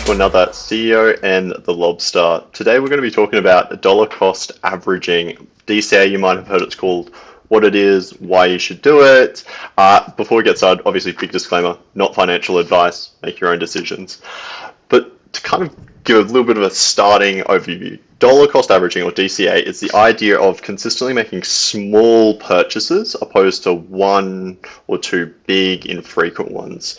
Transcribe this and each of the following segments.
to another CEO and the Lobster. Today we're going to be talking about dollar cost averaging. DCA, you might have heard it's called, what it is, why you should do it. Before we get started, obviously, big disclaimer, not financial advice, make your own decisions. But to kind of give a little bit of a starting overview, dollar cost averaging, or DCA, is the idea of consistently making small purchases opposed to one or two big infrequent ones.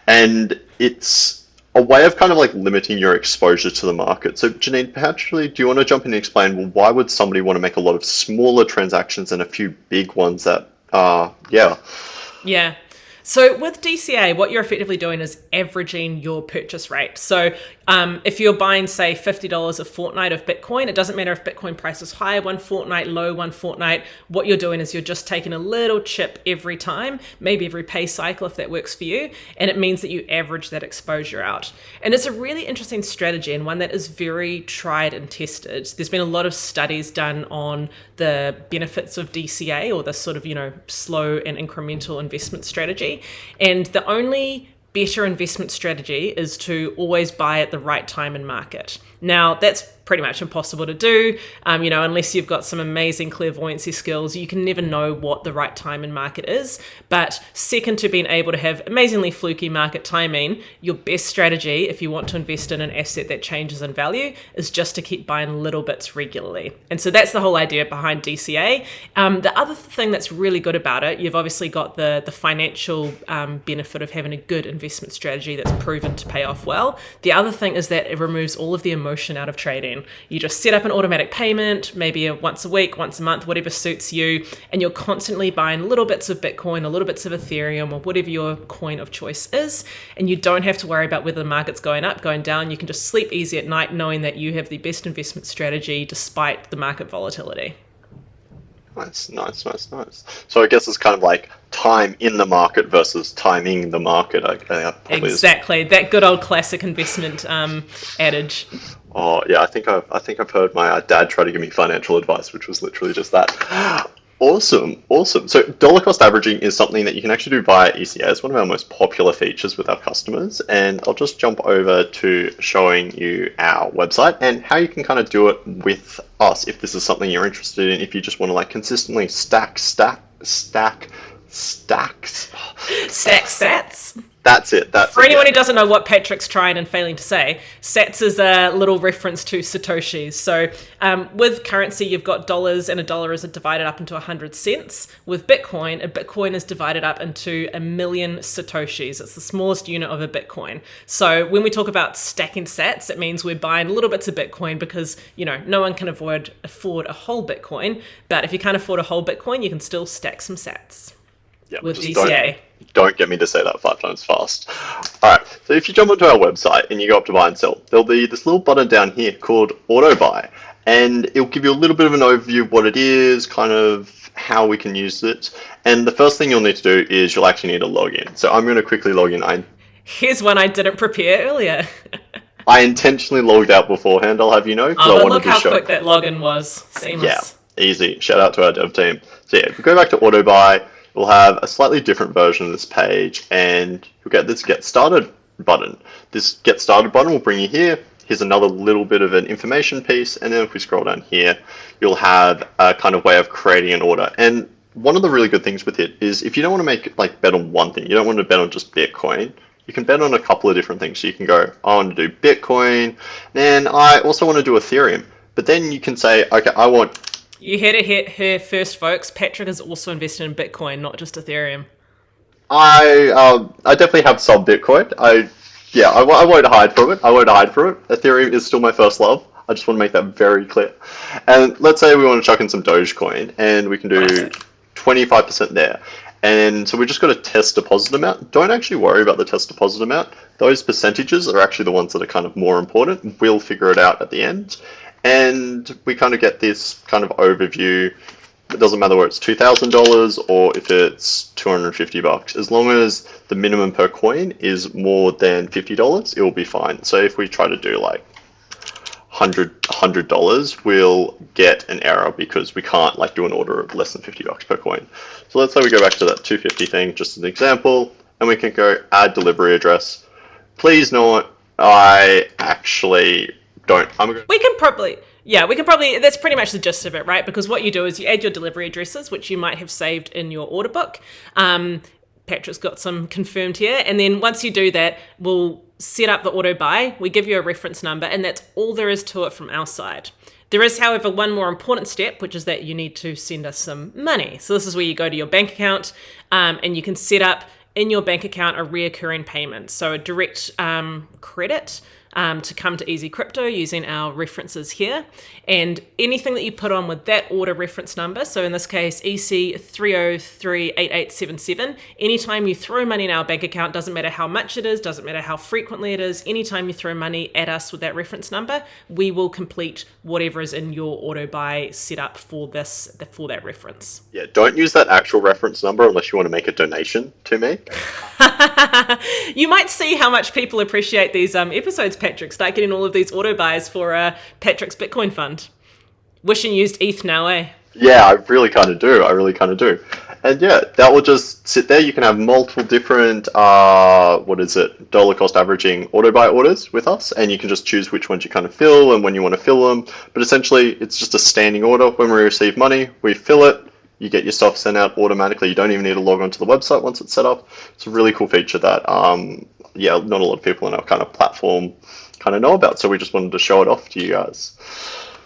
And it's a way of kind of like limiting your exposure to the market. So Janine, perhaps really, do you want to jump in and explain, well, why would somebody want to make a lot of smaller transactions and a few big ones that Yeah. So with DCA, what you're effectively doing is averaging your purchase rate. So if you're buying, say, $50 a fortnight of Bitcoin, it doesn't matter if Bitcoin price is high one fortnight, low one fortnight. What you're doing is you're just taking a little chip every time, maybe every pay cycle if that works for you. And it means that you average that exposure out. And it's a really interesting strategy and one that is very tried and tested. There's been a lot of studies done on the benefits of DCA, or this sort of, slow and incremental investment strategy. And the only better investment strategy is to always buy at the right time in market. Now, that's pretty much impossible to do, unless you've got some amazing clairvoyancy skills. You can never know what the right time in market is. But second to being able to have amazingly fluky market timing, your best strategy, if you want to invest in an asset that changes in value, is just to keep buying little bits regularly. And so that's the whole idea behind DCA. The other thing that's really good about it, you've obviously got the financial benefit of having a good investment strategy that's proven to pay off well. The other thing is that it removes all of the emotion out of trading. You just set up an automatic payment, maybe once a week, once a month, whatever suits you, and you're constantly buying little bits of Bitcoin or little bits of Ethereum or whatever your coin of choice is, and you don't have to worry about whether the market's going up, going down. You can just sleep easy at night knowing that you have the best investment strategy despite the market volatility. Nice. So I guess it's kind of like time in the market versus timing the market. Exactly, that good old classic investment adage. Oh yeah, I think I've heard my dad try to give me financial advice, which was literally just that. Awesome. So dollar cost averaging is something that you can actually do via ECA. It's one of our most popular features with our customers. And I'll just jump over to showing you our website and how you can kind of do it with us if this is something you're interested in. If you just want to like consistently stack sats. That's it. For anyone who doesn't know what Patrick's trying and failing to say, sats is a little reference to satoshis. So with currency, you've got dollars, and a dollar is divided up into 100 cents. With Bitcoin, a Bitcoin is divided up into 1,000,000 satoshis. It's the smallest unit of a Bitcoin. So when we talk about stacking sats, it means we're buying little bits of Bitcoin because, no one can afford a whole Bitcoin. But if you can't afford a whole Bitcoin, you can still stack some sats with DCA. Don't get me to say that 5 times fast. All right, so if you jump onto our website and you go up to buy and sell, there'll be this little button down here called auto buy, and it'll give you a little bit of an overview of what it is, kind of how we can use it. And the first thing you'll need to do is you'll actually need to log in. So I'm going to quickly log in. Here's one I didn't prepare earlier. I intentionally logged out beforehand, I'll have you know. But look how quick that login was. Seamless. Yeah, easy. Shout out to our dev team. So yeah, if we go back to auto buy, we'll have a slightly different version of this page, and you'll get this Get Started button. This Get Started button will bring you here. Here's another little bit of an information piece, and then if we scroll down here, you'll have a kind of way of creating an order. And one of the really good things with it is if you don't want to make like bet on one thing, you don't want to bet on just Bitcoin, you can bet on a couple of different things. So you can go, I want to do Bitcoin, and I also want to do Ethereum. But then you can say, okay, I want... You heard it here first, folks. Patrick is also invested in Bitcoin, not just Ethereum. I definitely have some Bitcoin. I won't hide from it. Ethereum is still my first love. I just want to make that very clear. And let's say we want to chuck in some Dogecoin, and we can do 25% there. And so we just got a test deposit amount. Don't actually worry about the test deposit amount. Those percentages are actually the ones that are kind of more important. We'll figure it out at the end. And we kind of get this kind of overview. It doesn't matter whether it's $2,000 or if it's $250. As long as the minimum per coin is more than $50, it will be fine. So if we try to do like $100, we'll get an error because we can't like do an order of less than $50 per coin. So let's say we go back to that 250 thing, just as an example, and we can go add delivery address. Please note I actually don't. We can probably, that's pretty much the gist of it, right? Because what you do is you add your delivery addresses, which you might have saved in your order book. Patrick's got some confirmed here. And then once you do that, we'll set up the auto buy. We give you a reference number, and that's all there is to it from our side. There is, however, one more important step, which is that you need to send us some money. So this is where you go to your bank account, and you can set up in your bank account a reoccurring payment. So a direct credit to come to Easy Crypto using our references here. And anything that you put on with that order reference number, so in this case, EC3038877, anytime you throw money in our bank account, doesn't matter how much it is, doesn't matter how frequently it is, anytime you throw money at us with that reference number, we will complete whatever is in your auto buy setup for that reference. Yeah, don't use that actual reference number unless you want to make a donation to me. You might see how much people appreciate these episodes, Patrick. Start getting all of these auto buys for Patrick's Bitcoin fund. Wishing you used ETH now, eh? Yeah, I really kind of do. And yeah, that will just sit there. You can have multiple different, dollar cost averaging auto buy orders with us, and you can just choose which ones you kind of fill and when you want to fill them. But essentially, it's just a standing order. When we receive money, we fill it. You get your stuff sent out automatically. You don't even need to log onto the website once it's set up. It's a really cool feature that, not a lot of people in our kind of platform kind of know about. So we just wanted to show it off to you guys.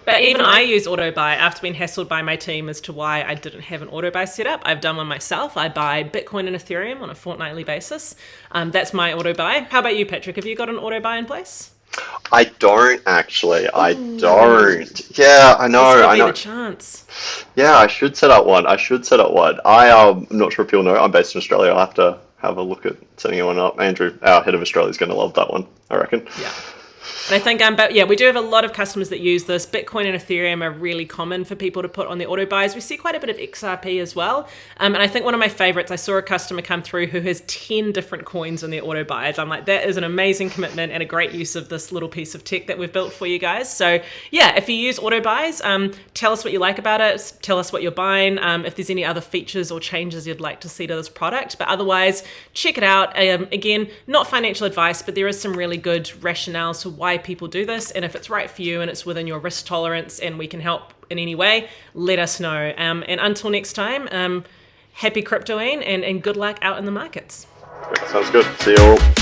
But even I use auto buy after being hassled by my team as to why I didn't have an auto buy set up. I've done one myself. I buy Bitcoin and Ethereum on a fortnightly basis. That's my auto buy. How about you, Patrick? Have you got an auto buy in place? I don't actually. I don't. Yeah, I know. This could I be know. the chance. Yeah, I should set up one. I'm not sure if people know. I'm based in Australia. I'll have to have a look at setting one up. Andrew, our head of Australia, is going to love that one, I reckon. Yeah. And I think, we do have a lot of customers that use this. Bitcoin and Ethereum are really common for people to put on the auto buys. We see quite a bit of XRP as well. And I think one of my favorites, I saw a customer come through who has 10 different coins on their auto buys. I'm like, that is an amazing commitment and a great use of this little piece of tech that we've built for you guys. So yeah, if you use auto buys, tell us what you like about it. Tell us what you're buying. If there's any other features or changes you'd like to see to this product. But otherwise, check it out. Again, not financial advice, but there is some really good rationales for why people do this, and if it's right for you and it's within your risk tolerance and we can help in any way, let us know. And until next time, happy cryptoing and good luck out in the markets. Sounds good. See you all.